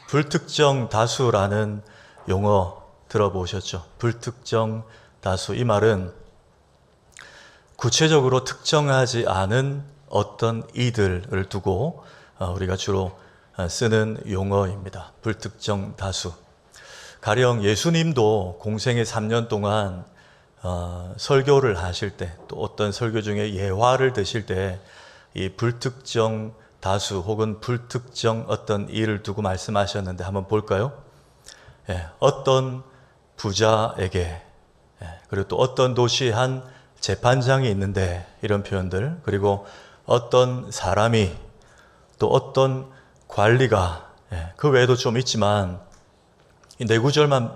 불특정 다수라는 용어 들어보셨죠? 불특정 다수. 이 말은 구체적으로 특정하지 않은 어떤 이들을 두고 우리가 주로 쓰는 용어입니다. 불특정 다수. 가령 예수님도 공생의 3년 동안 설교를 하실 때, 또 어떤 설교 중에 예화를 드실 때 이 불특정 다수 혹은 불특정 어떤 일을 두고 말씀하셨는데 한번 볼까요? 어떤 부자에게, 그리고 또 어떤 도시에 한 재판장이 있는데, 이런 표현들, 그리고 어떤 사람이, 또 어떤 관리가, 그 외에도 좀 있지만 이 네 구절만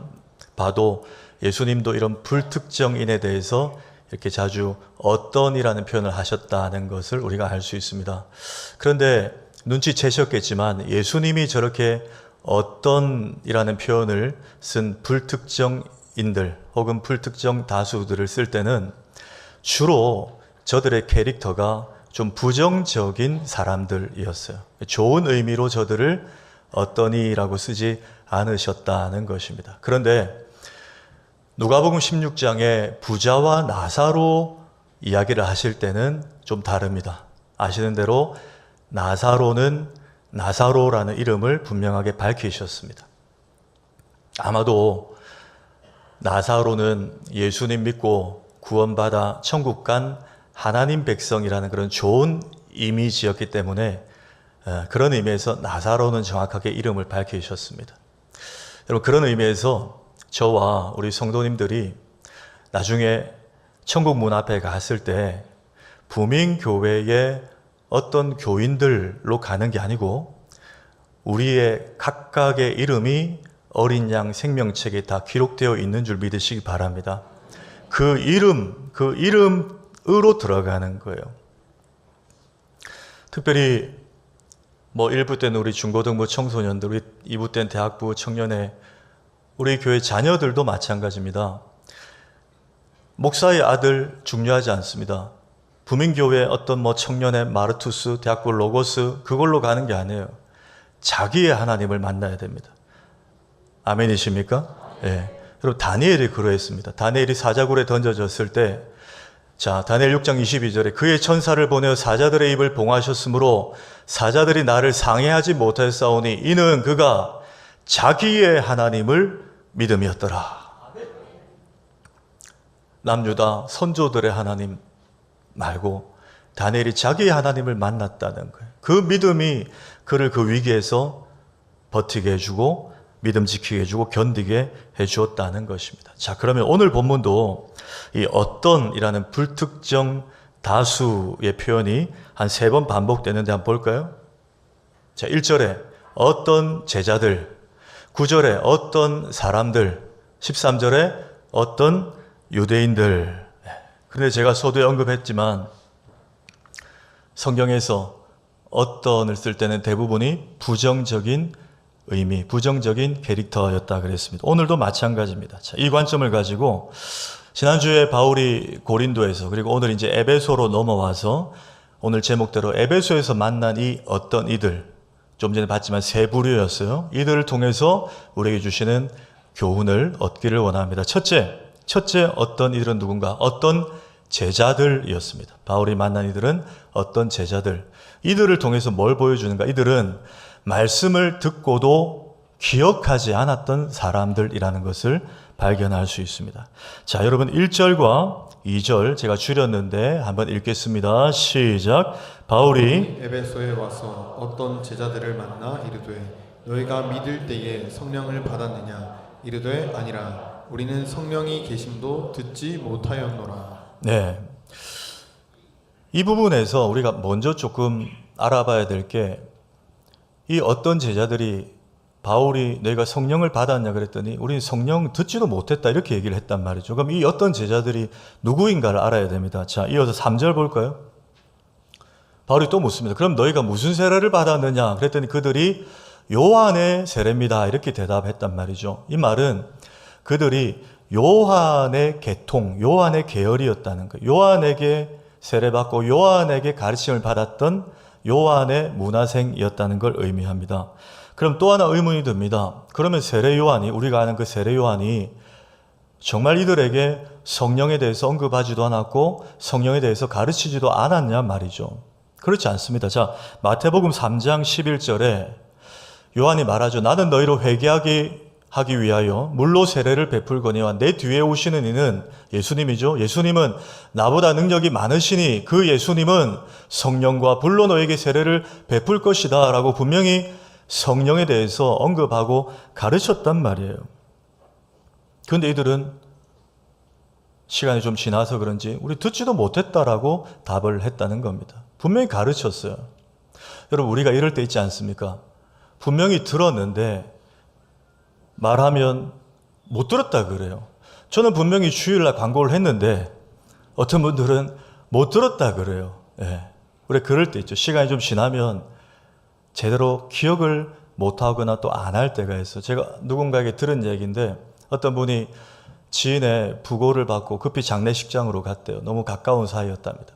봐도 예수님도 이런 불특정인에 대해서 이렇게 자주 어떤이라는 표현을 하셨다는 것을 우리가 알 수 있습니다. 그런데 눈치채셨겠지만 예수님이 저렇게 어떤이라는 표현을 쓴 불특정인들 혹은 불특정 다수들을 쓸 때는 주로 저들의 캐릭터가 좀 부정적인 사람들이었어요. 좋은 의미로 저들을 어떠니라고 쓰지 않으셨다는 것입니다. 그런데 누가복음 16장에 부자와 나사로 이야기를 하실 때는 좀 다릅니다. 아시는 대로 나사로는 나사로라는 이름을 분명하게 밝히셨습니다. 아마도 나사로는 예수님 믿고 구원받아 천국 간 하나님 백성이라는 그런 좋은 이미지였기 때문에 그런 의미에서 나사로는 정확하게 이름을 밝히셨습니다. 여러분, 그런 의미에서 저와 우리 성도님들이 나중에 천국 문 앞에 갔을 때 부민교회의 어떤 교인들로 가는 게 아니고 우리의 각각의 이름이 어린 양 생명책에 다 기록되어 있는 줄 믿으시기 바랍니다. 그 이름으로 들어가는 거예요. 특별히 1부 때는 우리 중고등부 청소년들, 우리 2부 때는 대학부 청년회, 우리 교회 자녀들도 마찬가지입니다. 목사의 아들 중요하지 않습니다. 부민교회 어떤 청년회 마르투스, 대학부 로고스, 그걸로 가는 게 아니에요. 자기의 하나님을 만나야 됩니다. 아멘이십니까? 여러분, 다니엘이 그러했습니다. 다니엘이 사자굴에 던져졌을 때, 다니엘 6장 22절에 그의 천사를 보내어 사자들의 입을 봉하셨으므로 사자들이 나를 상해하지 못하였사오니 이는 그가 자기의 하나님을 믿음이었더라. 남유다 선조들의 하나님 말고 다니엘이 자기의 하나님을 만났다는 거예요. 그 믿음이 그를 그 위기에서 버티게 해주고 믿음 지키게 해주고 견디게 해주었다는 것입니다. 그러면 오늘 본문도 이 어떤이라는 불특정 다수의 표현이 한 3번 반복되는데 한번 볼까요? 1절에 어떤 제자들, 9절에 어떤 사람들, 13절에 어떤 유대인들. 그런데 제가 서두에 언급했지만 성경에서 어떤을 쓸 때는 대부분이 부정적인 의미, 부정적인 캐릭터였다 그랬습니다. 오늘도 마찬가지입니다. 이 관점을 가지고 지난주에 바울이 고린도에서, 그리고 오늘 이제 에베소로 넘어와서 오늘 제목대로 에베소에서 만난 이 어떤 이들, 좀 전에 봤지만 3부류였어요. 이들을 통해서 우리에게 주시는 교훈을 얻기를 원합니다. 첫째 어떤 이들은 누군가? 어떤 제자들이었습니다. 바울이 만난 이들은 어떤 제자들. 이들을 통해서 뭘 보여주는가? 이들은 말씀을 듣고도 기억하지 않았던 사람들이라는 것을 발견할 수 있습니다. 여러분 1절과 2절 제가 줄였는데 한번 읽겠습니다. 시작. 바울이 에베소에 와서 어떤 제자들을 만나 이르되 너희가 믿을 때에 성령을 받았느냐? 이르되 아니라 우리는 성령이 계심도 듣지 못하였노라. 이 부분에서 우리가 먼저 조금 알아봐야 될 게, 이 어떤 제자들이 바울이 너희가 성령을 받았냐 그랬더니 우리는 성령 듣지도 못했다 이렇게 얘기를 했단 말이죠. 그럼 이 어떤 제자들이 누구인가를 알아야 됩니다. 이어서 3절 볼까요? 바울이 또 묻습니다. 그럼 너희가 무슨 세례를 받았느냐 그랬더니 그들이 요한의 세례입니다 이렇게 대답했단 말이죠. 이 말은 그들이 요한의 계통, 요한의 계열이었다는 거예요. 요한에게 세례받고 요한에게 가르침을 받았던 요한의 문화생이었다는 걸 의미합니다. 그럼 또 하나 의문이 듭니다. 그러면 세례 요한이, 우리가 아는 그 세례 요한이 정말 이들에게 성령에 대해서 언급하지도 않았고 성령에 대해서 가르치지도 않았냐 말이죠. 그렇지 않습니다. 자, 마태복음 3장 11절에 요한이 말하죠. 나는 너희로 회개하기 위하여 물로 세례를 베풀거니와 내 뒤에 오시는 이는 예수님이죠. 예수님은 나보다 능력이 많으시니 그 예수님은 성령과 불로 너에게 세례를 베풀 것이다 라고 분명히 성령에 대해서 언급하고 가르쳤단 말이에요. 그런데 이들은 시간이 좀 지나서 그런지 우리 듣지도 못했다라고 답을 했다는 겁니다. 분명히 가르쳤어요. 여러분, 우리가 이럴 때 있지 않습니까? 분명히 들었는데 말하면 못 들었다 그래요. 저는 분명히 주일날 광고를 했는데 어떤 분들은 못 들었다 그래요. 예. 우리 그럴 때 있죠. 시간이 좀 지나면 제대로 기억을 못하거나 또 안 할 때가 있어요. 제가 누군가에게 들은 얘기인데 어떤 분이 지인의 부고를 받고 급히 장례식장으로 갔대요. 너무 가까운 사이였답니다.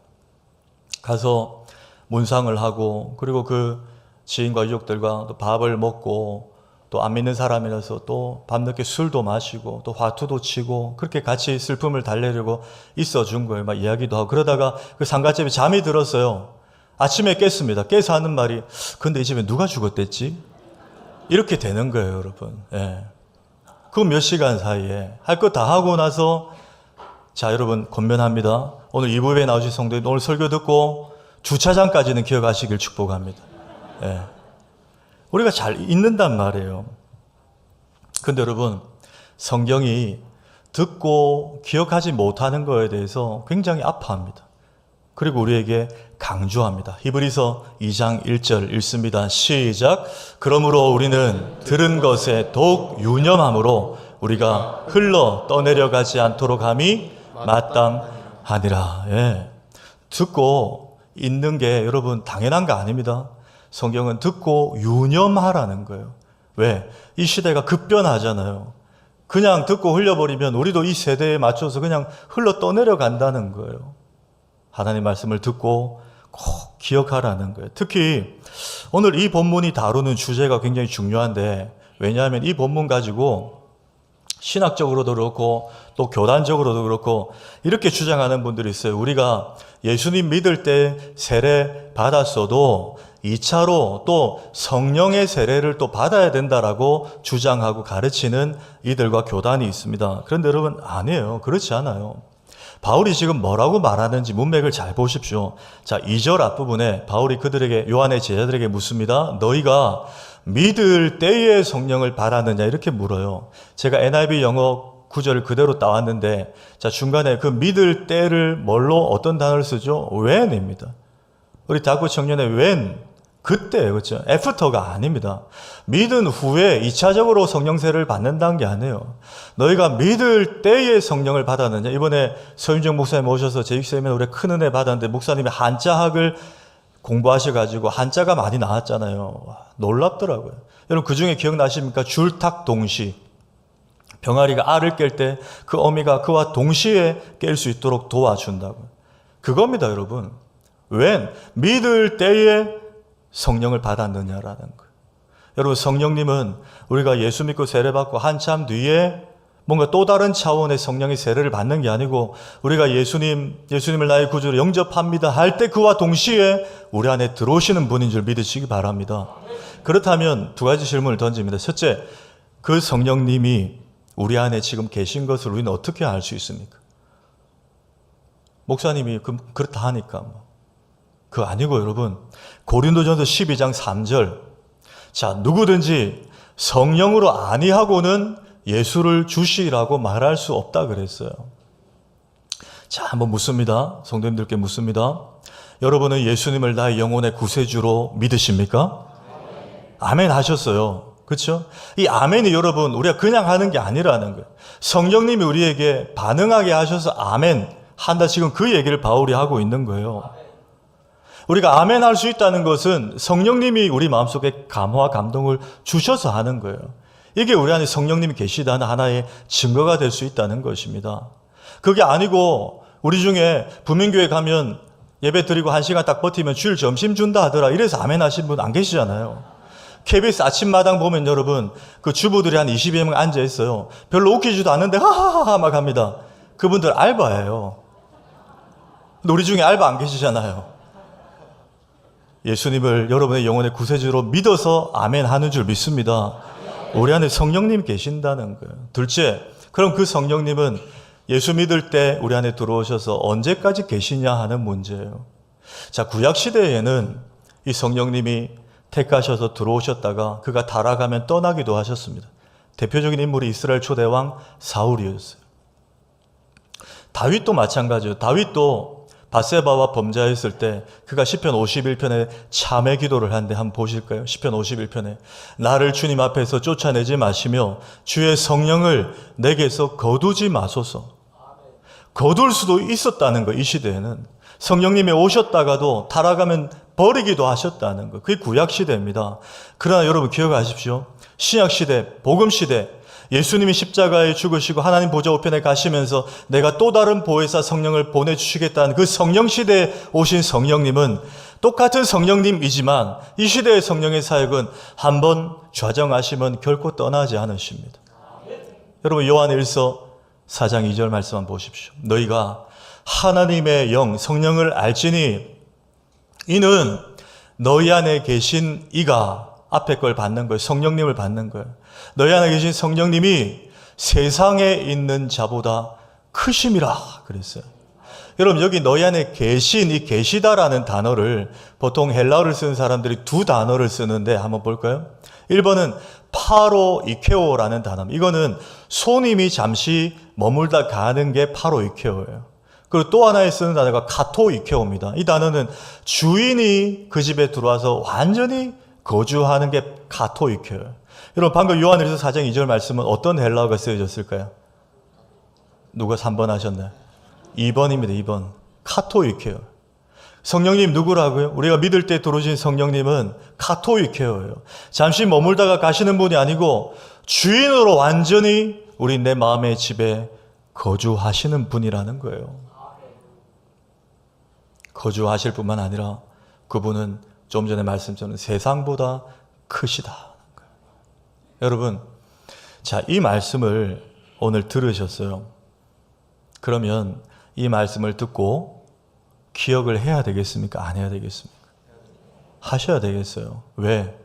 가서 문상을 하고 그리고 그 지인과 유족들과 또 밥을 먹고 또 안 믿는 사람이라서 또 밤늦게 술도 마시고 또 화투도 치고 그렇게 같이 슬픔을 달래려고 있어준 거예요. 막 이야기도 하고 그러다가 그 상가집에 잠이 들었어요. 아침에 깼습니다. 깨서 하는 말이 근데 이 집에 누가 죽었댔지? 이렇게 되는 거예요, 여러분. 예. 그 몇 시간 사이에 할 거 다 하고 나서 자, 여러분 권면합니다. 오늘 이부에 나오신 성도님 오늘 설교 듣고 주차장까지는 기억하시길 축복합니다. 예. 우리가 잘 잊는단 말이에요. 근데 여러분, 성경이 듣고 기억하지 못하는 거에 대해서 굉장히 아파합니다. 그리고 우리에게 강조합니다. 히브리서 2장 1절 읽습니다. 시작. 그러므로 우리는 들은 것에 더욱 유념함으로 우리가 흘러 떠내려가지 않도록 함이 마땅하니라. 예. 듣고 있는 게 여러분 당연한 거 아닙니다. 성경은 듣고 유념하라는 거예요. 왜? 이 시대가 급변하잖아요. 그냥 듣고 흘려버리면 우리도 이 세대에 맞춰서 그냥 흘러 떠내려간다는 거예요. 하나님 말씀을 듣고 꼭 기억하라는 거예요. 특히 오늘 이 본문이 다루는 주제가 굉장히 중요한데 왜냐하면 이 본문 가지고 신학적으로도 그렇고 또 교단적으로도 그렇고 이렇게 주장하는 분들이 있어요. 우리가 예수님 믿을 때 세례 받았어도 2차로 또 성령의 세례를 또 받아야 된다라고 주장하고 가르치는 이들과 교단이 있습니다. 그런데 여러분 아니에요. 그렇지 않아요. 바울이 지금 뭐라고 말하는지 문맥을 잘 보십시오. 자, 2절 앞부분에 바울이 그들에게 요한의 제자들에게 묻습니다. 너희가 믿을 때에 성령을 받았느냐 이렇게 물어요. 제가 NIV 영어 구절을 그대로 따왔는데 자, 중간에 그 믿을 때를 뭘로 어떤 단어를 쓰죠? when입니다. 우리 다구 청년의 when 그때 그렇죠. 애프터가 아닙니다. 믿은 후에 2차적으로 성령세를 받는다는 게 아니에요. 너희가 믿을 때에 성령을 받았느냐. 이번에 서윤정 목사님 오셔서 제6세미나 우리 큰 은혜 받았는데 목사님이 한자학을 공부하셔가지고 한자가 많이 나왔잖아요. 와, 놀랍더라고요. 여러분 그중에 기억나십니까? 줄탁동시. 병아리가 알을 깰 때 그 어미가 그와 동시에 깰 수 있도록 도와준다고요. 그겁니다, 여러분. 웬 믿을 때에 성령을 받았느냐라는 거예요. 여러분 성령님은 우리가 예수 믿고 세례받고 한참 뒤에 뭔가 또 다른 차원의 성령의 세례를 받는 게 아니고 우리가 예수님을 나의 구주로 영접합니다 할 때 그와 동시에 우리 안에 들어오시는 분인 줄 믿으시기 바랍니다. 그렇다면 두 가지 질문을 던집니다. 첫째, 그 성령님이 우리 안에 지금 계신 것을 우리는 어떻게 알 수 있습니까? 목사님이 그렇다 하니까 그거 아니고 여러분 고린도전서 12장 3절 자 누구든지 성령으로 아니하고는 예수를 주시라고 말할 수 없다 그랬어요. 자 한번 묻습니다. 성도님들께 묻습니다. 여러분은 예수님을 나의 영혼의 구세주로 믿으십니까? 아멘 하셨어요. 그렇죠? 이 아멘이 여러분 우리가 그냥 하는 게 아니라는 거예요. 성령님이 우리에게 반응하게 하셔서 아멘 한다 지금 그 얘기를 바울이 하고 있는 거예요. 우리가 아멘 할 수 있다는 것은 성령님이 우리 마음속에 감화와 감동을 주셔서 하는 거예요. 이게 우리 안에 성령님이 계시다는 하나의 증거가 될 수 있다는 것입니다. 그게 아니고 우리 중에 부민교회 가면 예배 드리고 1시간 딱 버티면 주일 점심 준다 하더라. 이래서 아멘 하신 분 안 계시잖아요. KBS 아침마당 보면 여러분 그 주부들이 한 20여 명 앉아 있어요. 별로 웃기지도 않는데 하하하하 막 합니다. 그분들 알바예요. 근데 우리 중에 알바 안 계시잖아요. 예수님을 여러분의 영혼의 구세주로 믿어서 아멘 하는 줄 믿습니다. 우리 안에 성령님 계신다는 거예요. 둘째, 그럼 그 성령님은 예수 믿을 때 우리 안에 들어오셔서 언제까지 계시냐 하는 문제예요. 자, 구약 시대에는 이 성령님이 택하셔서 들어오셨다가 그가 타락하면 떠나기도 하셨습니다. 대표적인 인물이 이스라엘 초대왕 사울이었어요. 다윗도 마찬가지예요. 다윗도 바세바와 범죄했을 때 그가 시편 51편에 참회 기도를 하는데 한번 보실까요? 시편 51편에 나를 주님 앞에서 쫓아내지 마시며 주의 성령을 내게서 거두지 마소서. 거둘 수도 있었다는 거. 이 시대에는 성령님이 오셨다가도 타락하면 버리기도 하셨다는 거. 그게 구약시대입니다. 그러나 여러분 기억하십시오. 신약시대, 복음시대, 예수님이 십자가에 죽으시고 하나님 보좌 우편에 가시면서 내가 또 다른 보혜사 성령을 보내주시겠다는 그 성령시대에 오신 성령님은 똑같은 성령님이지만 이 시대의 성령의 사역은 한번 좌정하시면 결코 떠나지 않으십니다. 여러분 요한일서 4장 2절 말씀 한번 보십시오. 너희가 하나님의 영 성령을 알지니 이는 너희 안에 계신 이가 앞에 걸 받는 거예요. 성령님을 받는 거예요. 너희 안에 계신 성령님이 세상에 있는 자보다 크심이라 그랬어요. 여러분 여기 너희 안에 계신 이 계시다라는 단어를 보통 헬라어를 쓰는 사람들이 두 단어를 쓰는데 한번 볼까요? 1번은 파로 이케오라는 단어. 이거는 손님이 잠시 머물다 가는 게 파로 이케오예요. 그리고 또 하나에 쓰는 단어가 카토 이케오입니다. 이 단어는 주인이 그 집에 들어와서 완전히 거주하는 게 카토 이케오예요. 여러분 방금 요한일서 4장 2절 말씀은 어떤 헬라어가 쓰여졌을까요? 누가 3번 하셨나요? 2번입니다. 2번. 카토이케요. 성령님 누구라고요? 우리가 믿을 때 들어오신 성령님은 카토이케요예요. 잠시 머물다가 가시는 분이 아니고 주인으로 완전히 우리 내 마음의 집에 거주하시는 분이라는 거예요. 거주하실 뿐만 아니라 그분은 좀 전에 말씀드린 세상보다 크시다. 여러분, 자, 이 말씀을 오늘 들으셨어요. 그러면 이 말씀을 듣고 기억을 해야 되겠습니까? 안 해야 되겠습니까? 하셔야 되겠어요. 왜?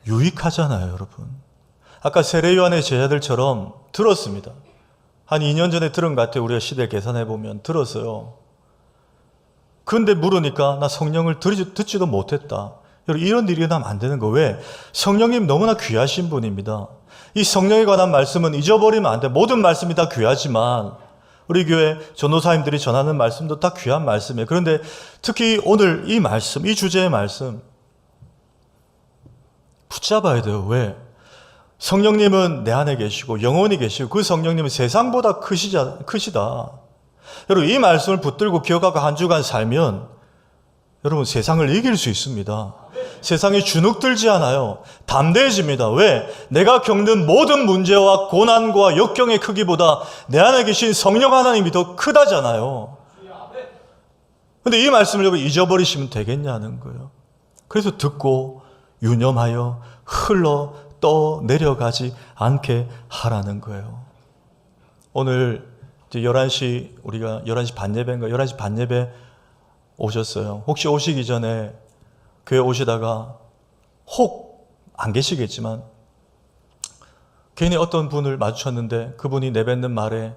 유익하잖아요, 여러분. 아까 세례 요한의 제자들처럼 들었습니다. 한 2년 전에 들은 것 같아요. 우리가 시대를 계산해보면 들었어요. 그런데 물으니까 나 성령을 듣지도 못했다. 여러분 이런 일이 나면 안 되는 거. 왜? 성령님 너무나 귀하신 분입니다. 이 성령에 관한 말씀은 잊어버리면 안 돼. 모든 말씀이 다 귀하지만 우리 교회 전도사님들이 전하는 말씀도 다 귀한 말씀이에요. 그런데 특히 오늘 이 말씀, 이 주제의 말씀 붙잡아야 돼요. 왜? 성령님은 내 안에 계시고 영원히 계시고 그 성령님은 세상보다 크시다. 여러분 이 말씀을 붙들고 기억하고 한 주간 살면 여러분 세상을 이길 수 있습니다. 세상이 주눅들지 않아요. 담대해집니다. 왜? 내가 겪는 모든 문제와 고난과 역경의 크기보다 내 안에 계신 성령 하나님이 더 크다잖아요. 근데 이 말씀을 여러분 잊어버리시면 되겠냐는 거예요. 그래서 듣고 유념하여 흘러 떠내려가지 않게 하라는 거예요. 오늘 11시 우리가 11시 반 예배인가 11시 반 예배 오셨어요. 혹시 오시기 전에 교회 오시다가 혹 안 계시겠지만 괜히 어떤 분을 마주쳤는데 그분이 내뱉는 말에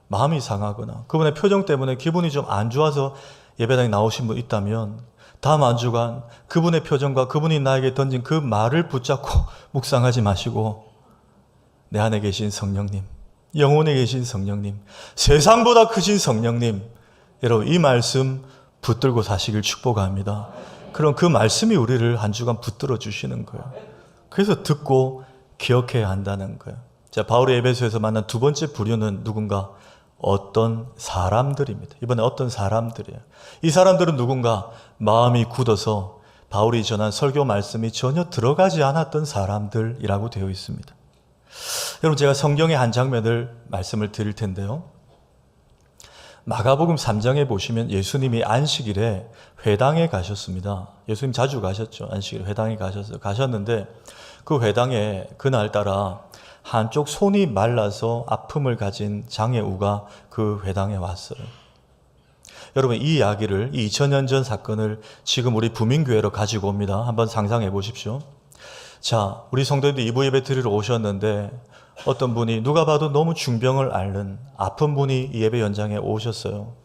마음이 상하거나 그분의 표정 때문에 기분이 좀 안 좋아서 예배당에 나오신 분 있다면 다음 한 주간 그분의 표정과 그분이 나에게 던진 그 말을 붙잡고 묵상하지 마시고 내 안에 계신 성령님, 영혼에 계신 성령님, 세상보다 크신 성령님, 여러분 이 말씀 붙들고 사시길 축복합니다. 그럼 그 말씀이 우리를 한 주간 붙들어 주시는 거예요. 그래서 듣고 기억해야 한다는 거예요. 자, 바울이 에베소에서 만난 두 번째 부류는 누군가? 어떤 사람들입니다. 이번에 어떤 사람들이에요. 이 사람들은 누군가 마음이 굳어서 바울이 전한 설교 말씀이 전혀 들어가지 않았던 사람들이라고 되어 있습니다. 여러분 제가 성경의 한 장면을 말씀을 드릴 텐데요. 마가복음 3장에 보시면 예수님이 안식일에 회당에 가셨습니다. 예수님 자주 가셨죠. 안식일 회당에 가셨는데 그 회당에 그날따라 한쪽 손이 말라서 아픔을 가진 장애우가 그 회당에 왔어요. 여러분 이 이야기를, 이 2000년 전 사건을 지금 우리 부민교회로 가지고 옵니다. 한번 상상해 보십시오. 자, 우리 성도님들 2부 예배 드리러 오셨는데 어떤 분이 누가 봐도 너무 중병을 앓는 아픈 분이 이 예배 현장에 오셨어요.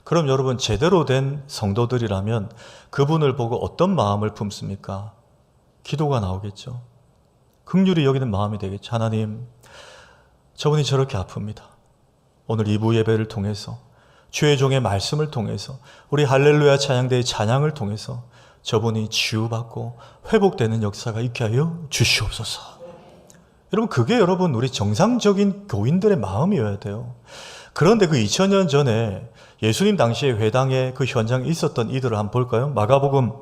그럼 여러분 제대로 된 성도들이라면 그분을 보고 어떤 마음을 품습니까? 기도가 나오겠죠. 긍휼히 여기는 마음이 되겠죠. 하나님, 저분이 저렇게 아픕니다. 오늘 2부 예배를 통해서 주의 종의 말씀을 통해서 우리 할렐루야 찬양대의 찬양을 통해서 저분이 치유받고 회복되는 역사가 있게 하여 주시옵소서. 여러분 그게 여러분 우리 정상적인 교인들의 마음이어야 돼요. 그런데 그 2000년 전에 예수님 당시에 회당에 그 현장에 있었던 이들을 한번 볼까요? 마가복음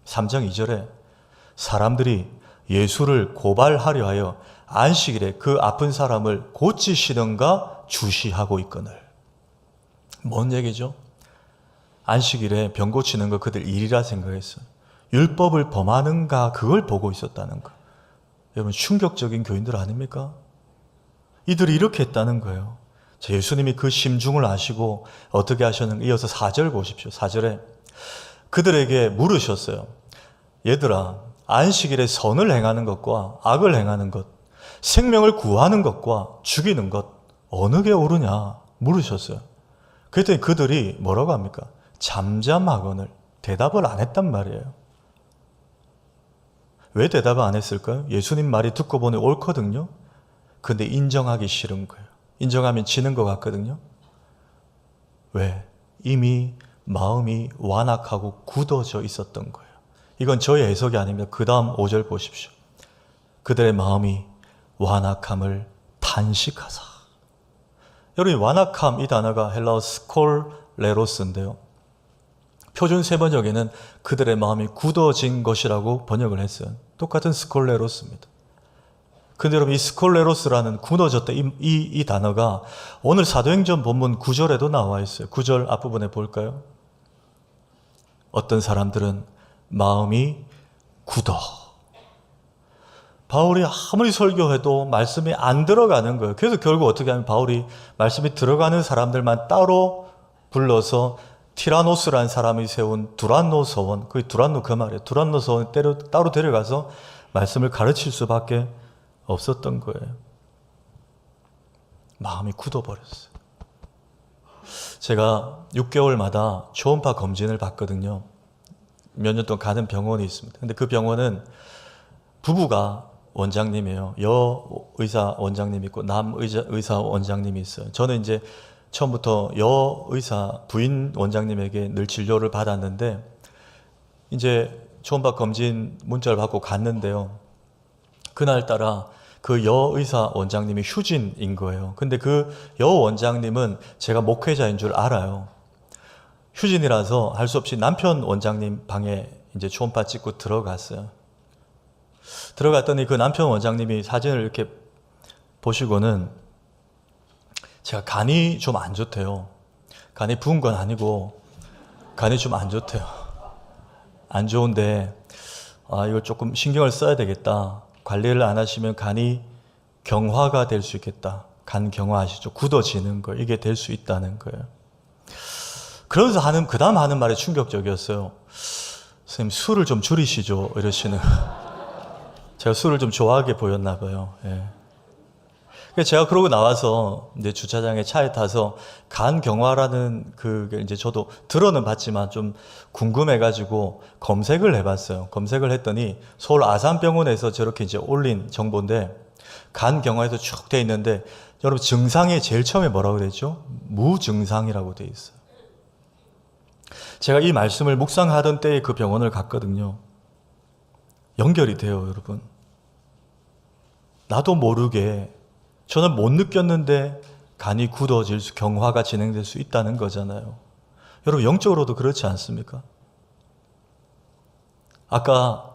3장 2절에 사람들이 예수를 고발하려 하여 안식일에 그 아픈 사람을 고치시던가 주시하고 있거늘. 뭔 얘기죠? 안식일에 병 고치는 거 그들 일이라 생각했어요. 율법을 범하는가 그걸 보고 있었다는 거. 여러분 충격적인 교인들 아닙니까? 이들이 이렇게 했다는 거예요. 예수님이 그 심중을 아시고 어떻게 하셨는가. 이어서 4절 보십시오. 4절에 그들에게 물으셨어요. 얘들아, 안식일에 선을 행하는 것과 악을 행하는 것, 생명을 구하는 것과 죽이는 것 어느 게 옳으냐 물으셨어요. 그랬더니 그들이 뭐라고 합니까? 잠잠하거늘 대답을 안 했단 말이에요. 왜 대답을 안 했을까요? 예수님 말이 듣고 보니 옳거든요. 근데 인정하기 싫은 거예요. 인정하면 지는 것 같거든요. 왜? 이미 마음이 완악하고 굳어져 있었던 거예요. 이건 저의 해석이 아닙니다. 그 다음 5절 보십시오. 그들의 마음이 완악함을 탄식하사. 여러분 완악함 이 단어가 헬라어 스콜레로스인데요. 표준 세번역에는 그들의 마음이 굳어진 것이라고 번역을 했어요. 똑같은 스콜레로스입니다. 근데 여러분 이 스콜레로스라는 굳어졌다 이 단어가 오늘 사도행전 본문 9절에도 나와 있어요. 9절 앞부분에 볼까요? 어떤 사람들은 마음이 굳어. 바울이 아무리 설교해도 말씀이 안 들어가는 거예요. 그래서 결국 어떻게 하면 바울이 말씀이 들어가는 사람들만 따로 불러서 티라노스라는 사람이 세운 두란노 서원, 그 두란노 그 말이에요. 두란노 서원 따로 데려가서 말씀을 가르칠 수밖에 없었던 거예요. 마음이 굳어버렸어요. 제가 6개월마다 초음파 검진을 받거든요. 몇 년 동안 가는 병원이 있습니다. 근데 그 병원은 부부가 원장님이에요. 여 의사 원장님이 있고 남 의사 원장님이 있어요. 저는 이제 처음부터 여 의사 부인 원장님에게 늘 진료를 받았는데 이제 초음파 검진 문자를 받고 갔는데요. 그날따라 그 여 의사 원장님이 휴진인 거예요. 근데 그 여 원장님은 제가 목회자인 줄 알아요. 휴진이라서 할 수 없이 남편 원장님 방에 이제 초음파 찍고 들어갔어요. 들어갔더니 그 남편 원장님이 사진을 이렇게 보시고는 제가 간이 좀 안 좋대요. 간이 부은 건 아니고 간이 좀 안 좋대요. 안 좋은데 이걸 조금 신경을 써야 되겠다. 관리를 안 하시면 간이 경화가 될 수 있겠다. 간 경화 아시죠? 굳어지는 거 이게 될 수 있다는 거예요. 그러면서 그 다음 하는 말이 충격적이었어요. 선생님 술을 좀 줄이시죠 이러시는. 제가 술을 좀 좋아하게 보였나 봐요. 예. 제가 그러고 나와서 이제 주차장에 차에 타서 간 경화라는 그게 이제 저도 들어는 봤지만 좀 궁금해가지고 검색을 해봤어요. 검색을 했더니 서울 아산병원에서 저렇게 이제 올린 정보인데 간 경화에서 쭉 돼 있는데 여러분 증상이 제일 처음에 뭐라고 그랬죠? 무증상이라고 돼 있어요. 제가 이 말씀을 묵상하던 때에 그 병원을 갔거든요. 연결이 돼요, 여러분. 나도 모르게 저는 못 느꼈는데 간이 굳어질 수, 경화가 진행될 수 있다는 거잖아요. 여러분 영적으로도 그렇지 않습니까? 아까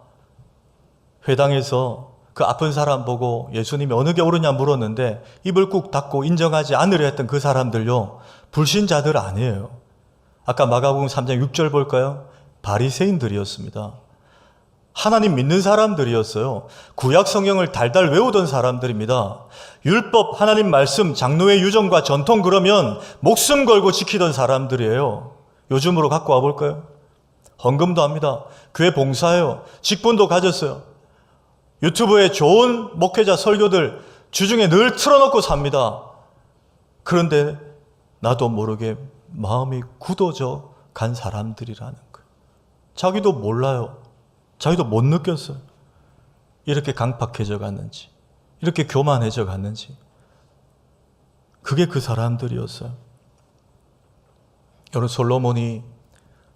회당에서 그 아픈 사람 보고 예수님이 어느 게 옳으냐 물었는데 입을 꾹 닫고 인정하지 않으려 했던 그 사람들요, 불신자들 아니에요. 아까 마가복음 3장 6절 볼까요? 바리새인들이었습니다. 하나님 믿는 사람들이었어요. 구약 성경을 달달 외우던 사람들입니다. 율법, 하나님 말씀, 장로의 유정과 전통 그러면 목숨 걸고 지키던 사람들이에요. 요즘으로 갖고 와볼까요? 헌금도 합니다. 교회 봉사해요. 직분도 가졌어요. 유튜브에 좋은 목회자 설교들 주중에 늘 틀어놓고 삽니다. 그런데 나도 모르게 마음이 굳어져 간 사람들이라는 거예요. 자기도 몰라요. 자기도 못 느꼈어요. 이렇게 강팍해져 갔는지, 이렇게 교만해져 갔는지. 그게 그 사람들이었어요. 여러분, 솔로몬이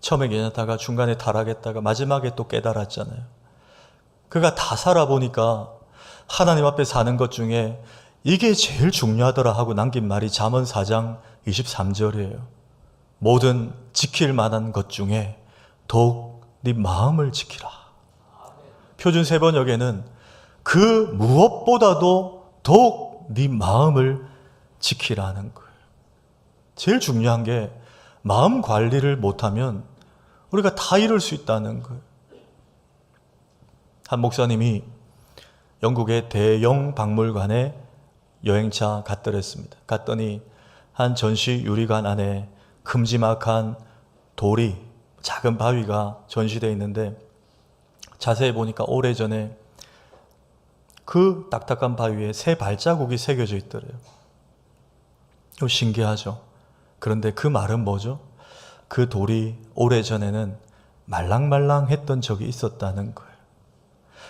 처음에 괜찮다가 중간에 타락했다가 마지막에 또 깨달았잖아요. 그가 다 살아보니까 하나님 앞에 사는 것 중에 이게 제일 중요하더라 하고 남긴 말이 잠언 4장 23절이에요. 모든 지킬 만한 것 중에 더욱 네 마음을 지키라. 표준 세번역에는 그 무엇보다도 더욱 네 마음을 지키라는 거예요. 제일 중요한 게 마음 관리를 못하면 우리가 다 잃을 수 있다는 거예요. 한 목사님이 영국의 대형 박물관에 여행차 갔더랬습니다. 갔더니 한 전시 유리관 안에 큼지막한 돌이, 작은 바위가 전시되어 있는데 자세히 보니까 오래전에 그 딱딱한 바위에 새 발자국이 새겨져 있더래요. 좀 신기하죠. 그런데 그 말은 뭐죠? 그 돌이 오래전에는 말랑말랑했던 적이 있었다는 거예요.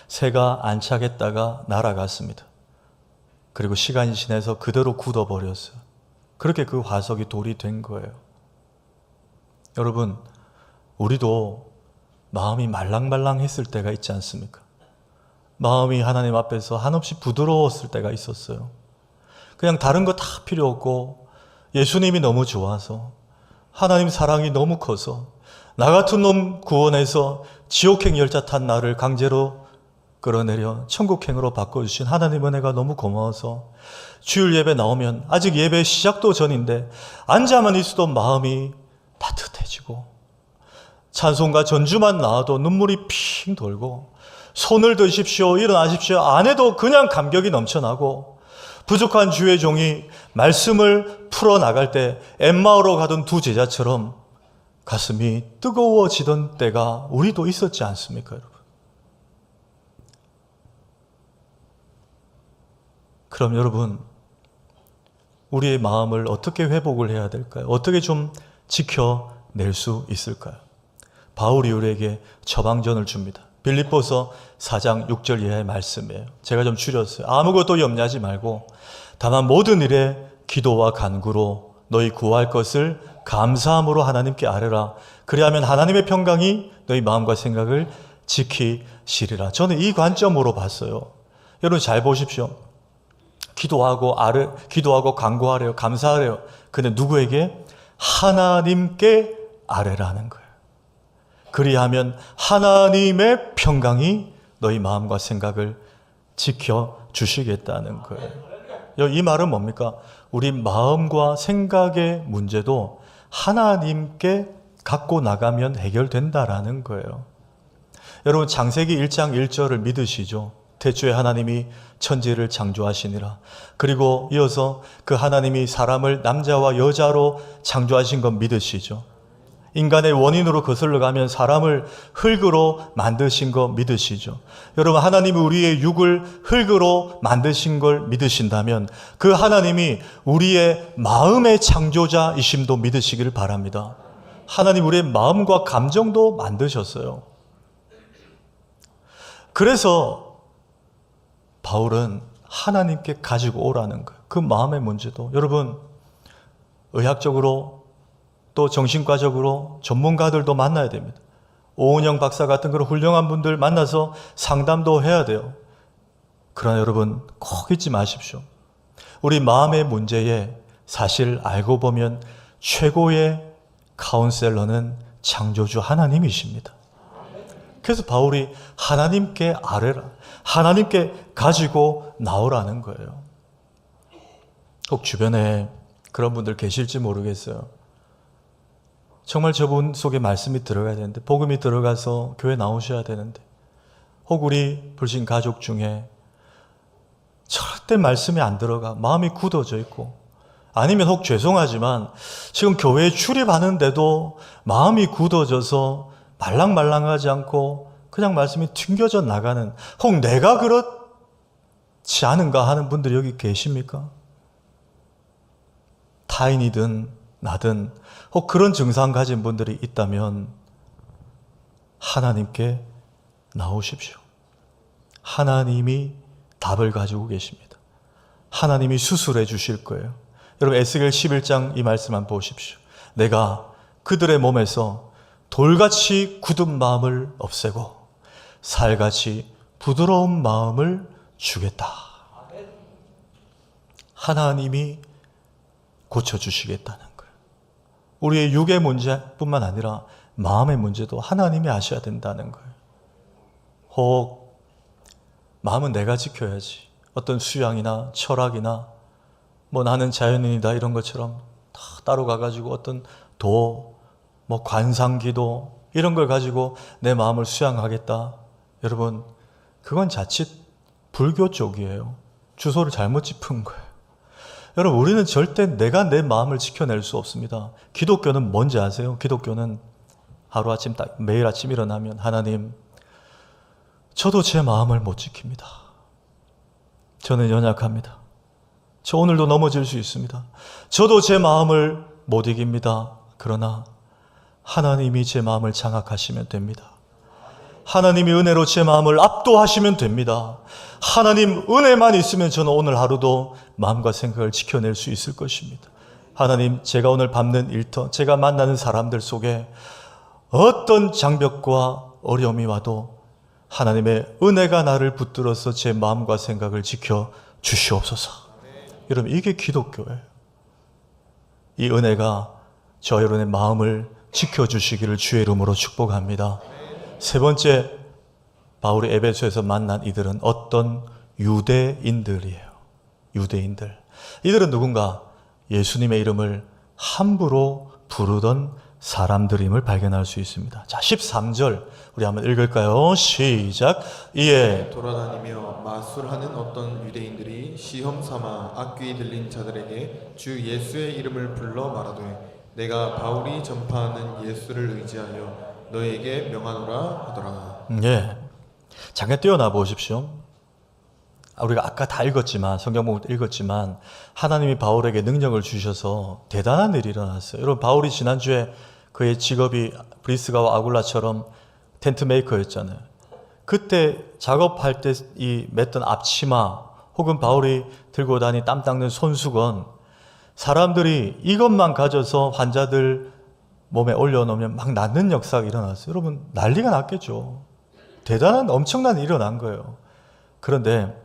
새가 안착했다가 날아갔습니다. 그리고 시간이 지나서 그대로 굳어버렸어요. 그렇게 그 화석이 돌이 된 거예요. 여러분, 우리도 마음이 말랑말랑했을 때가 있지 않습니까? 마음이 하나님 앞에서 한없이 부드러웠을 때가 있었어요. 그냥 다른 거 다 필요 없고 예수님이 너무 좋아서, 하나님 사랑이 너무 커서, 나 같은 놈 구원해서 지옥행 열차 탄 나를 강제로 끌어내려 천국행으로 바꿔주신 하나님 은혜가 너무 고마워서 주일 예배 나오면 아직 예배 시작도 전인데 앉아만 있어도 마음이 따뜻해지고, 찬송가 전주만 나와도 눈물이 핑 돌고, 손을 드십시오, 일어나십시오 안 해도 그냥 감격이 넘쳐나고, 부족한 주의 종이 말씀을 풀어나갈 때 엠마오로 가던 두 제자처럼 가슴이 뜨거워지던 때가 우리도 있었지 않습니까, 여러분? 그럼 여러분, 우리의 마음을 어떻게 회복을 해야 될까요? 어떻게 좀 지켜낼 수 있을까요? 바울이 우리에게 처방전을 줍니다. 빌립보서 4장 6절 이하의 말씀이에요. 제가 좀 줄였어요. 아무것도 염려하지 말고 다만 모든 일에 기도와 간구로 너희 구할 것을 감사함으로 하나님께 아뢰라. 그리하면 하나님의 평강이 너희 마음과 생각을 지키시리라. 저는 이 관점으로 봤어요. 여러분 잘 보십시오. 기도하고 간구하래요. 감사하래요. 근데 누구에게? 하나님께 아뢰라는 거예요. 그리하면 하나님의 평강이 너희 마음과 생각을 지켜주시겠다는 거예요. 이 말은 뭡니까? 우리 마음과 생각의 문제도 하나님께 갖고 나가면 해결된다라는 거예요. 여러분 창세기 1장 1절을 믿으시죠? 태초에 하나님이 천지를 창조하시니라. 그리고 이어서 그 하나님이 사람을 남자와 여자로 창조하신 건 믿으시죠? 인간의 원인으로 거슬러 가면 사람을 흙으로 만드신 거 믿으시죠? 여러분 하나님이 우리의 육을 흙으로 만드신 걸 믿으신다면 그 하나님이 우리의 마음의 창조자이심도 믿으시기를 바랍니다. 하나님 우리의 마음과 감정도 만드셨어요. 그래서 바울은 하나님께 가지고 오라는 거예요. 그 마음의 문제도. 여러분 의학적으로 또 정신과적으로 전문가들도 만나야 됩니다. 오은영 박사 같은 그런 훌륭한 분들 만나서 상담도 해야 돼요. 그러나 여러분 꼭 잊지 마십시오. 우리 마음의 문제에 사실 알고 보면 최고의 카운셀러는 창조주 하나님이십니다. 그래서 바울이 하나님께 아뢰라, 하나님께 가지고 나오라는 거예요. 혹 주변에 그런 분들 계실지 모르겠어요. 정말 저분 속에 말씀이 들어가야 되는데, 복음이 들어가서 교회 나오셔야 되는데, 혹 우리 불신 가족 중에 절대 말씀이 안 들어가 마음이 굳어져 있고, 아니면 혹 죄송하지만 지금 교회에 출입하는데도 마음이 굳어져서 말랑말랑하지 않고 그냥 말씀이 튕겨져 나가는, 혹 내가 그렇지 않은가 하는 분들이 여기 계십니까? 타인이든 나든 혹 그런 증상 가진 분들이 있다면 하나님께 나오십시오. 하나님이 답을 가지고 계십니다. 하나님이 수술해 주실 거예요. 여러분, 에스겔 11장 이 말씀 한번 보십시오. 내가 그들의 몸에서 돌같이 굳은 마음을 없애고 살같이 부드러운 마음을 주겠다. 하나님이 고쳐주시겠다는 거예요. 우리의 육의 문제뿐만 아니라 마음의 문제도 하나님이 아셔야 된다는 거예요. 혹 마음은 내가 지켜야지, 어떤 수양이나 철학이나 나는 자연인이다 이런 것처럼 다 따로 가가지고 어떤 관상기도 이런 걸 가지고 내 마음을 수양하겠다. 여러분, 그건 자칫 불교 쪽이에요. 주소를 잘못 짚은 거예요. 여러분, 우리는 절대 내가 내 마음을 지켜낼 수 없습니다. 기독교는 뭔지 아세요? 기독교는 하루아침 매일 아침 일어나면 하나님, 저도 제 마음을 못 지킵니다. 저는 연약합니다. 저 오늘도 넘어질 수 있습니다. 저도 제 마음을 못 이깁니다. 그러나 하나님이 제 마음을 장악하시면 됩니다. 하나님이 은혜로 제 마음을 압도하시면 됩니다. 하나님 은혜만 있으면 저는 오늘 하루도 마음과 생각을 지켜낼 수 있을 것입니다. 하나님, 제가 오늘 밟는 일터, 제가 만나는 사람들 속에 어떤 장벽과 어려움이 와도 하나님의 은혜가 나를 붙들어서 제 마음과 생각을 지켜 주시옵소서. 여러분, 이게 기독교예요. 이 은혜가 저 여러분의 마음을 지켜주시기를 주의 이름으로 축복합니다. 세 번째, 바울이 에베소에서 만난 이들은 어떤 유대인들이에요. 유대인들. 이들은 누군가 예수님의 이름을 함부로 부르던 사람들임을 발견할 수 있습니다. 자, 13절 우리 한번 읽을까요? 시작. 이에 돌아다니며 마술하는 어떤 유대인들이 시험 삼아 악귀 들린 자들에게 주 예수의 이름을 불러 말하되 내가 바울이 전파하는 예수를 의지하여 너에게 명하노라 하더라. 예. 잠깐 뛰어나 보십시오. 우리가 아까 다 읽었지만, 성경 읽었지만 하나님이 바울에게 능력을 주셔서 대단한 일이 일어났어요. 여러분, 바울이 지난주에 그의 직업이 브리스가와 아굴라처럼 텐트 메이커였잖아요. 그때 작업할 때 이 맸던 앞치마 혹은 바울이 들고 다니 땀 닦는 손수건, 사람들이 이것만 가져서 환자들 몸에 올려놓으면 막 낫는 역사가 일어났어요. 여러분, 난리가 났겠죠. 대단한 엄청난 일이 일어난 거예요. 그런데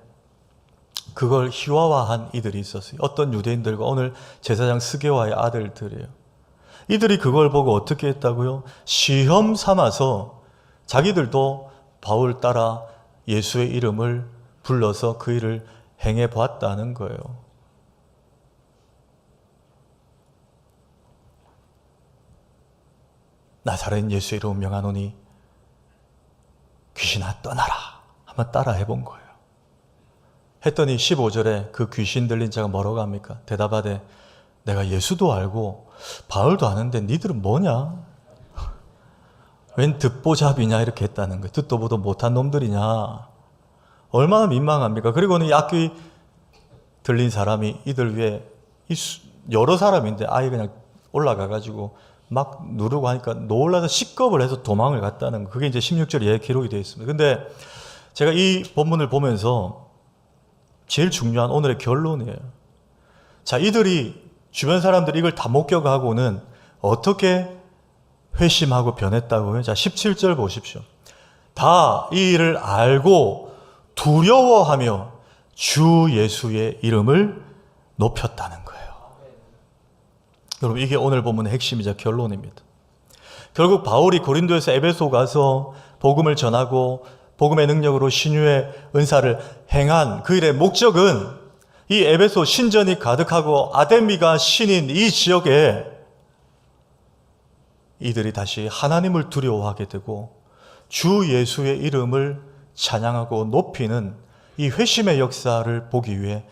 그걸 희화화한 이들이 있었어요. 어떤 유대인들과 오늘 제사장 스게와의 아들들이에요. 이들이 그걸 보고 어떻게 했다고요? 시험 삼아서 자기들도 바울 따라 예수의 이름을 불러서 그 일을 행해 보았다는 거예요. 나사렛 예수의 이름 명하노니 귀신아 떠나라. 한번 따라 해본 거예요. 했더니 15절에 그 귀신 들린 자가 뭐라고 합니까? 대답하되 내가 예수도 알고 바울도 아는데 니들은 뭐냐? 웬 듣보잡이냐? 이렇게 했다는 거예요. 듣도 보도 못한 놈들이냐? 얼마나 민망합니까? 그리고는 이 악귀 들린 사람이 이들 위에 여러 사람인데 아예 그냥 올라가가지고 막 누르고 하니까 놀라서 식겁을 해서 도망을 갔다는 거. 그게 이제 16절에 기록이 되어 있습니다. 근데 제가 이 본문을 보면서 제일 중요한 오늘의 결론이에요. 자, 이들이 주변 사람들이 이걸 다 목격하고는 어떻게 회심하고 변했다고요? 자, 17절 보십시오. 다 이 일을 알고 두려워하며 주 예수의 이름을 높였다는 거예요. 여러분, 이게 오늘 본문의 핵심이자 결론입니다. 결국 바울이 고린도에서 에베소 가서 복음을 전하고 복음의 능력으로 신유의 은사를 행한 그 일의 목적은 이 에베소 신전이 가득하고 아데미가 신인 이 지역에 이들이 다시 하나님을 두려워하게 되고 주 예수의 이름을 찬양하고 높이는 이 회심의 역사를 보기 위해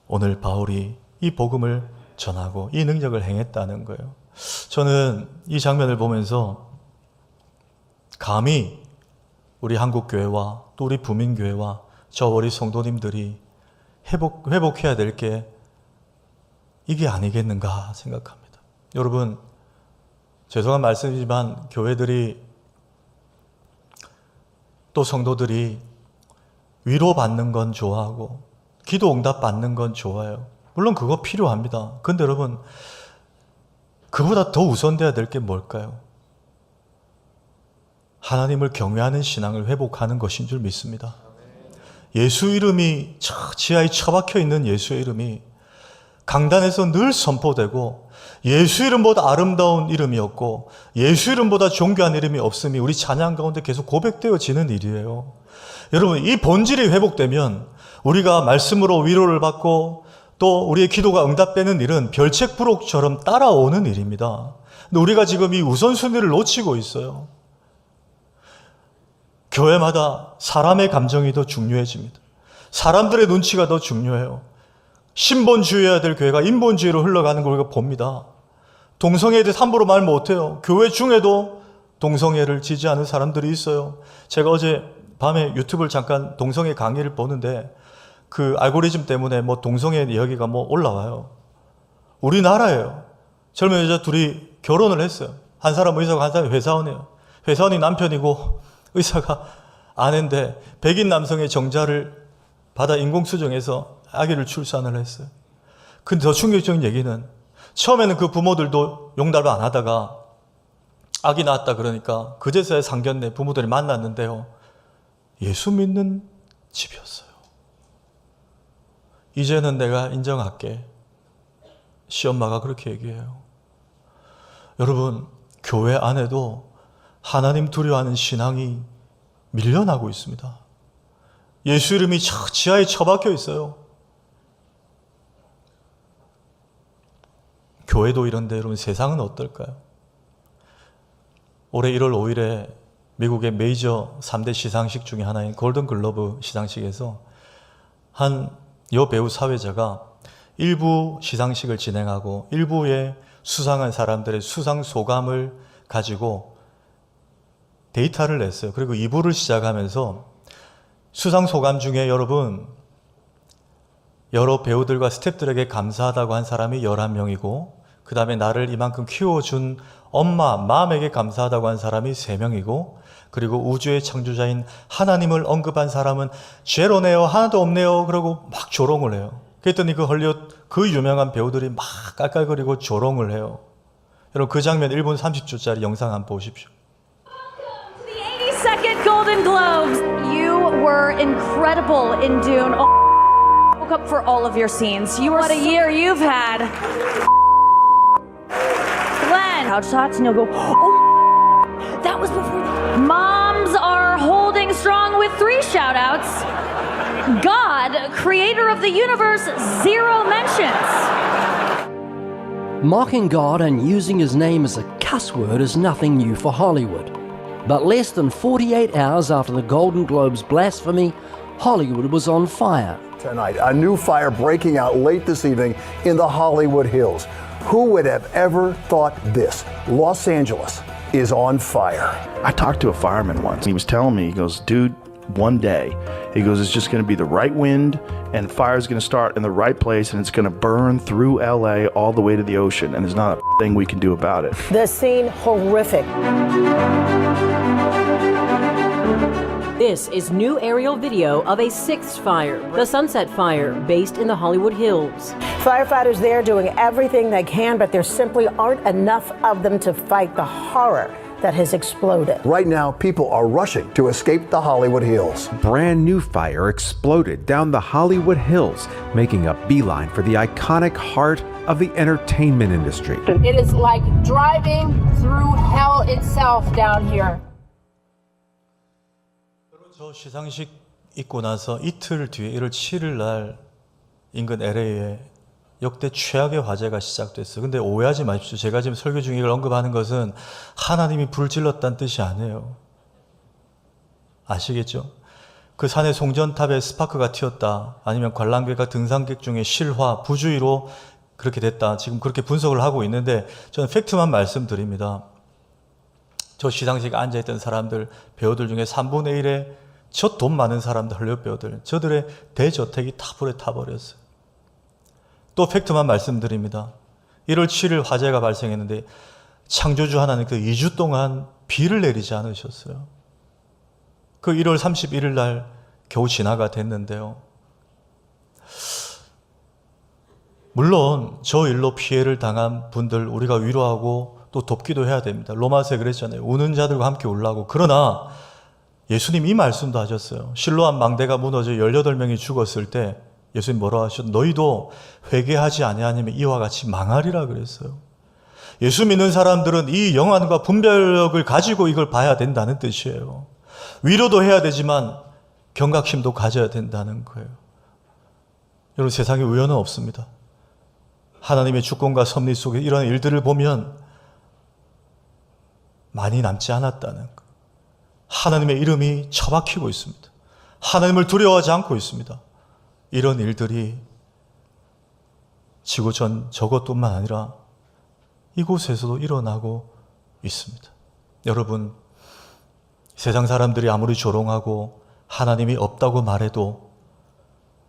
오늘 바울이 이 복음을 전하고 이 능력을 행했다는 거예요. 저는 이 장면을 보면서 감히 우리 한국교회와 또 우리 부민교회와 저 우리 성도님들이 회복해야 될 게 이게 아니겠는가 생각합니다. 여러분, 죄송한 말씀이지만 교회들이 또 성도들이 위로받는 건 좋아하고 기도 응답 받는 건 좋아요. 물론 그거 필요합니다. 근데 여러분, 그보다 더 우선돼야 될 게 뭘까요? 하나님을 경외하는 신앙을 회복하는 것인 줄 믿습니다. 예수 이름이 지하에 처박혀 있는 예수의 이름이 강단에서 늘 선포되고 예수 이름보다 아름다운 이름이 없고 예수 이름보다 존귀한 이름이 없음이 우리 찬양 가운데 계속 고백되어지는 일이에요. 여러분, 이 본질이 회복되면 우리가 말씀으로 위로를 받고 또 우리의 기도가 응답되는 일은 별책부록처럼 따라오는 일입니다. 근데 우리가 지금 이 우선순위를 놓치고 있어요. 교회마다 사람의 감정이 더 중요해집니다. 사람들의 눈치가 더 중요해요. 신본주의해야 될 교회가 인본주의로 흘러가는 걸 우리가 봅니다. 동성애에 대해서 함부로 말 못해요. 교회 중에도 동성애를 지지하는 사람들이 있어요. 제가 어제 밤에 유튜브를 잠깐 동성애 강의를 보는데 그 알고리즘 때문에 뭐 동성애 이야기가 뭐 올라와요. 우리나라예요. 젊은 여자 둘이 결혼을 했어요. 한 사람은 의사고 한 사람은 회사원이에요. 회사원이 남편이고 의사가 아내인데 백인 남성의 정자를 받아 인공수정해서 아기를 출산을 했어요. 근데 더 충격적인 얘기는 처음에는 그 부모들도 용납을 안 하다가 아기 낳았다 그러니까 그제서야 상견례 부모들이 만났는데요. 예수 믿는 집이었어요. 이제는 내가 인정할게. 시엄마가 그렇게 얘기해요. 여러분, 교회 안에도 하나님 두려워하는 신앙이 밀려나고 있습니다. 예수 이름이 지하에 처박혀 있어요. 교회도 이런데 여러분, 세상은 어떨까요? 올해 1월 5일에 미국의 메이저 3대 시상식 중에 하나인 골든글로브 시상식에서 한 여배우 사회자가 일부 시상식을 진행하고 일부의 수상한 사람들의 수상 소감을 가지고 데이터를 냈어요. 그리고 2부를 시작하면서 수상 소감 중에 여러분, 여러 배우들과 스태프들에게 감사하다고 한 사람이 11명이고 그 다음에 나를 이만큼 키워준 엄마, 마음에게 감사하다고 한 사람이 3명이고 그리고 우주의 창조자인 하나님을 언급한 사람은 제로네요, 하나도 없네요, 그러고 막 조롱을 해요. 그랬더니 그 헐리우드 그 유명한 배우들이 막 깔깔거리고 조롱을 해요. 여러분, 그 장면 1분 30초짜리 영상 한번 보십시오. The 82nd Golden Globes. You were incredible in Dune. Woke up for all of your scenes. What a year you've had. Glenn. Couch shots and you'll go, oh, that was before that. Moms are holding strong with 3 shout outs. God, creator of the universe, 0 mentions. Mocking God and using his name as a cuss word is nothing new for Hollywood. But less than 48 hours after the Golden Globes blasphemy, Hollywood was on fire. Tonight, a new fire breaking out late this evening in the Hollywood Hills. Who would have ever thought this? Los Angeles is on fire. I talked to a fireman once. He was telling me, he goes, dude, one day, he goes, it's just going to be the right wind and fire's going to start in the right place and it's going to burn through LA all the way to the ocean and there's not a thing we can do about it. The scene horrific. This is new aerial video of a 6th fire, the Sunset Fire, based in the Hollywood Hills. Firefighters there doing everything they can, but there simply aren't enough of them to fight the horror that has exploded. Right now, people are rushing to escape the Hollywood Hills. Brand new fire exploded down the Hollywood Hills, making a beeline for the iconic heart of the entertainment industry. It is like driving through hell itself down here. 저 시상식 있고 나서 이틀 뒤에 1월 7일 날 인근 LA에 역대 최악의 화재가 시작됐어요. 근데 오해하지 마십시오. 제가 지금 설교 중에 이걸 언급하는 것은 하나님이 불질렀다는 뜻이 아니에요. 아시겠죠? 그 산의 송전탑에 스파크가 튀었다. 아니면 관람객과 등산객 중에 실화, 부주의로 그렇게 됐다. 지금 그렇게 분석을 하고 있는데 저는 팩트만 말씀드립니다. 저 시상식에 앉아있던 사람들, 배우들 중에 3분의 1의 저 돈 많은 사람들, 헐리우드 배우들, 저들의 대저택이 다 불에 타버렸어요. 또 팩트만 말씀드립니다. 1월 7일 화재가 발생했는데 창조주 하나님 그 2주 동안 비를 내리지 않으셨어요. 그 1월 31일 날 겨우 진화가 됐는데요. 물론 저 일로 피해를 당한 분들 우리가 위로하고 또 돕기도 해야 됩니다. 로마서에 그랬잖아요. 우는 자들과 함께 울라고. 그러나 예수님 이 말씀도 하셨어요. 실로암 망대가 무너져 18명이 죽었을 때 예수님 뭐라고 하셨죠? 너희도 회개하지 아니하면 이와 같이 망하리라 그랬어요. 예수 믿는 사람들은 이 영안과 분별력을 가지고 이걸 봐야 된다는 뜻이에요. 위로도 해야 되지만 경각심도 가져야 된다는 거예요. 여러분, 세상에 우연은 없습니다. 하나님의 주권과 섭리 속에 이런 일들을 보면 많이 남지 않았다는 것. 하나님의 이름이 처박히고 있습니다. 하나님을 두려워하지 않고 있습니다. 이런 일들이 지구 전 저것뿐만 아니라 이곳에서도 일어나고 있습니다. 여러분, 세상 사람들이 아무리 조롱하고 하나님이 없다고 말해도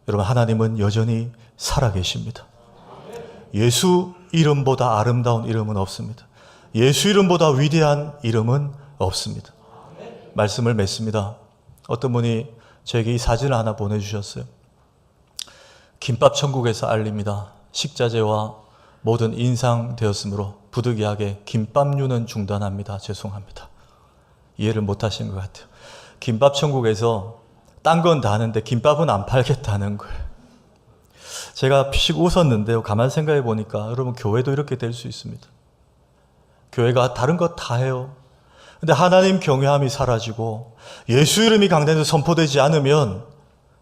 여러분, 하나님은 여전히 살아계십니다. 예수 이름보다 아름다운 이름은 없습니다. 예수 이름보다 위대한 이름은 없습니다. 말씀을 맺습니다. 어떤 분이 저에게 이 사진을 하나 보내주셨어요. 김밥 천국에서 알립니다. 식자재와 모든 인상되었으므로 부득이하게 김밥류는 중단합니다. 죄송합니다. 이해를 못하신 것 같아요. 김밥 천국에서 딴 건 다 하는데 김밥은 안 팔겠다는 거예요. 제가 피식 웃었는데요. 가만 생각해 보니까 여러분, 교회도 이렇게 될 수 있습니다. 교회가 다른 것 다 해요. 근데 하나님 경외함이 사라지고 예수 이름이 강단에서 선포되지 않으면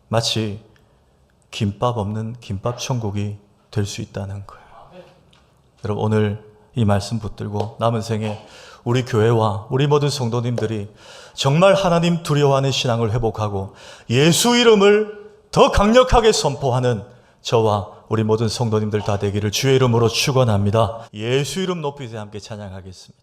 마치 김밥 없는 김밥 천국이 될 수 있다는 거예요. 여러분, 오늘 이 말씀 붙들고 남은 생에 우리 교회와 우리 모든 성도님들이 정말 하나님 두려워하는 신앙을 회복하고 예수 이름을 더 강력하게 선포하는 저와 우리 모든 성도님들 다 되기를 주의 이름으로 축원합니다. 예수 이름 높이세 함께 찬양하겠습니다.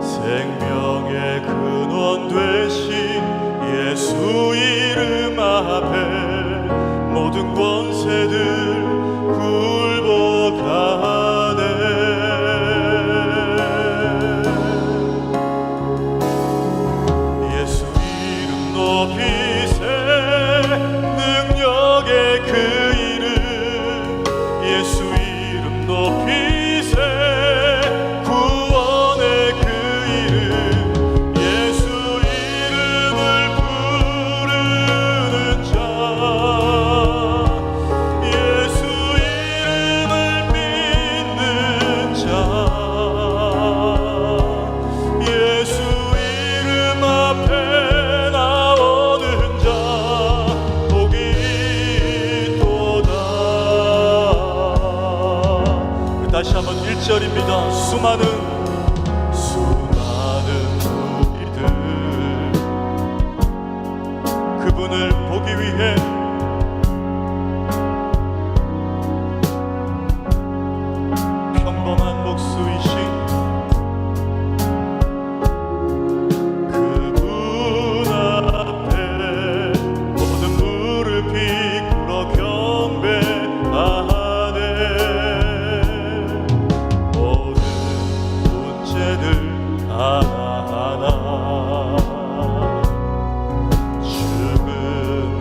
생명의 근원 되신 예수 이름 앞에 모든 권세들 굴복하네. 예수 이름 높이세 능력의 그 이름 예수 이름 높이세 구원의 그 이름 예수 이름을 부르는 자 예수 이름을 믿는 자 예수 이름 앞에 나오는 자 복이 있도다. 다시 한번 1절입니다. 수많은 우리들 그분을 보기 위해 평범한 목수이신 그분 앞에 모든 무릎이 꿇어 경배하네. 모든 문제들 하나하나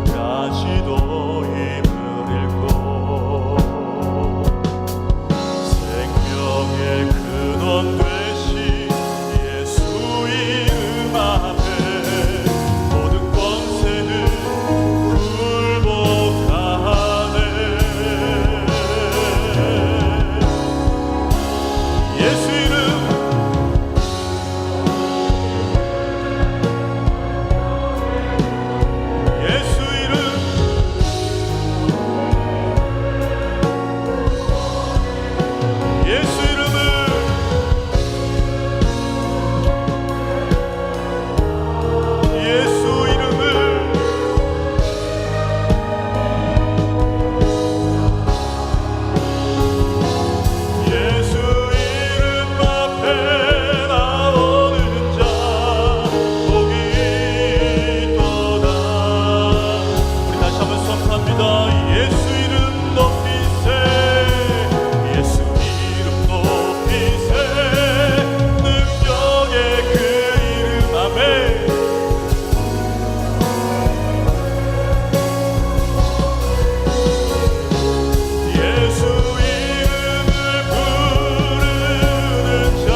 죽음까지도 힘을 잃고 생명의 근원 되신 예수 이름 앞에 모든 권세는 굴복하네. 예수 이름 예수 이름 예수 이름을 예수 이름을 예수 이름 앞에 나오는 자 복이 있도다. 우리 다시 한번 선포합니다. 예수 이름 높이세 예수 이름 높이세 능력의 그 이름 아멘. 예수 이름을 부르는 자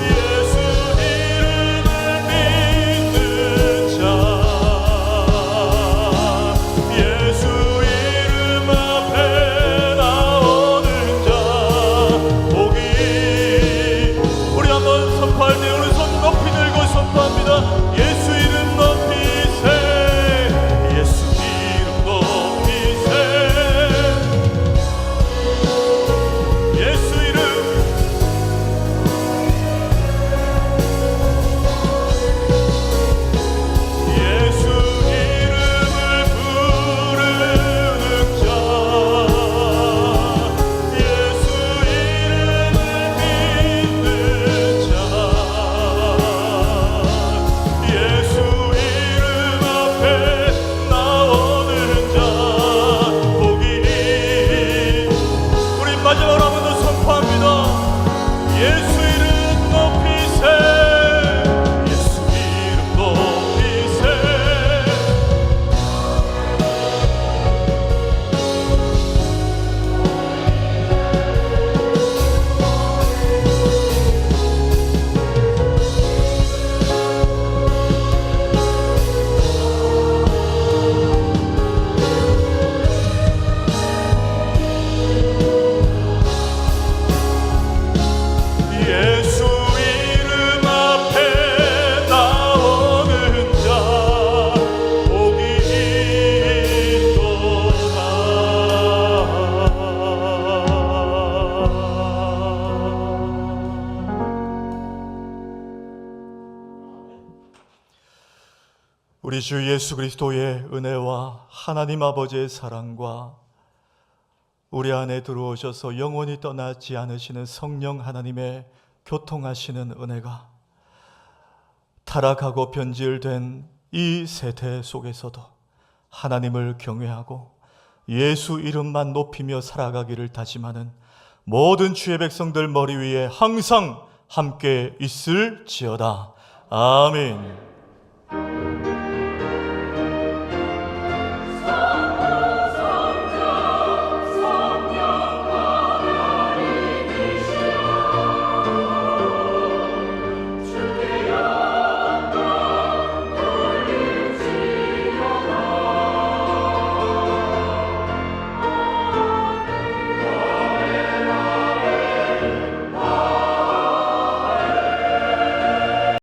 예수 이름을 믿는 자 예수 이름 앞에 나오는 자 복이 우리 한번 선포할 때 오른손 높이 들고 선포합니다. 예수 이름 높이세 예수 이름 높이세 예수 이름 예수 이름을 부르는 자 예수 이름을 믿는 자 예수 이름 앞에 나오는 자 복이 우리 마지막으로 한 번 더 선포합니다. 예수 이름 높이세 예수 이름 높이세 예수 이름 앞에 나오는 자 복이 있도다. 우리 주 예수 그리스도의 은혜와 하나님 아버지의 사랑과 우리 안에 들어오셔서 영원히 떠나지 않으시는 성령 하나님의 교통하시는 은혜가 타락하고 변질된 이 세대 속에서도 하나님을 경외하고 예수 이름만 높이며 살아가기를 다짐하는 모든 주의 백성들 머리 위에 항상 함께 있을지어다. 아멘.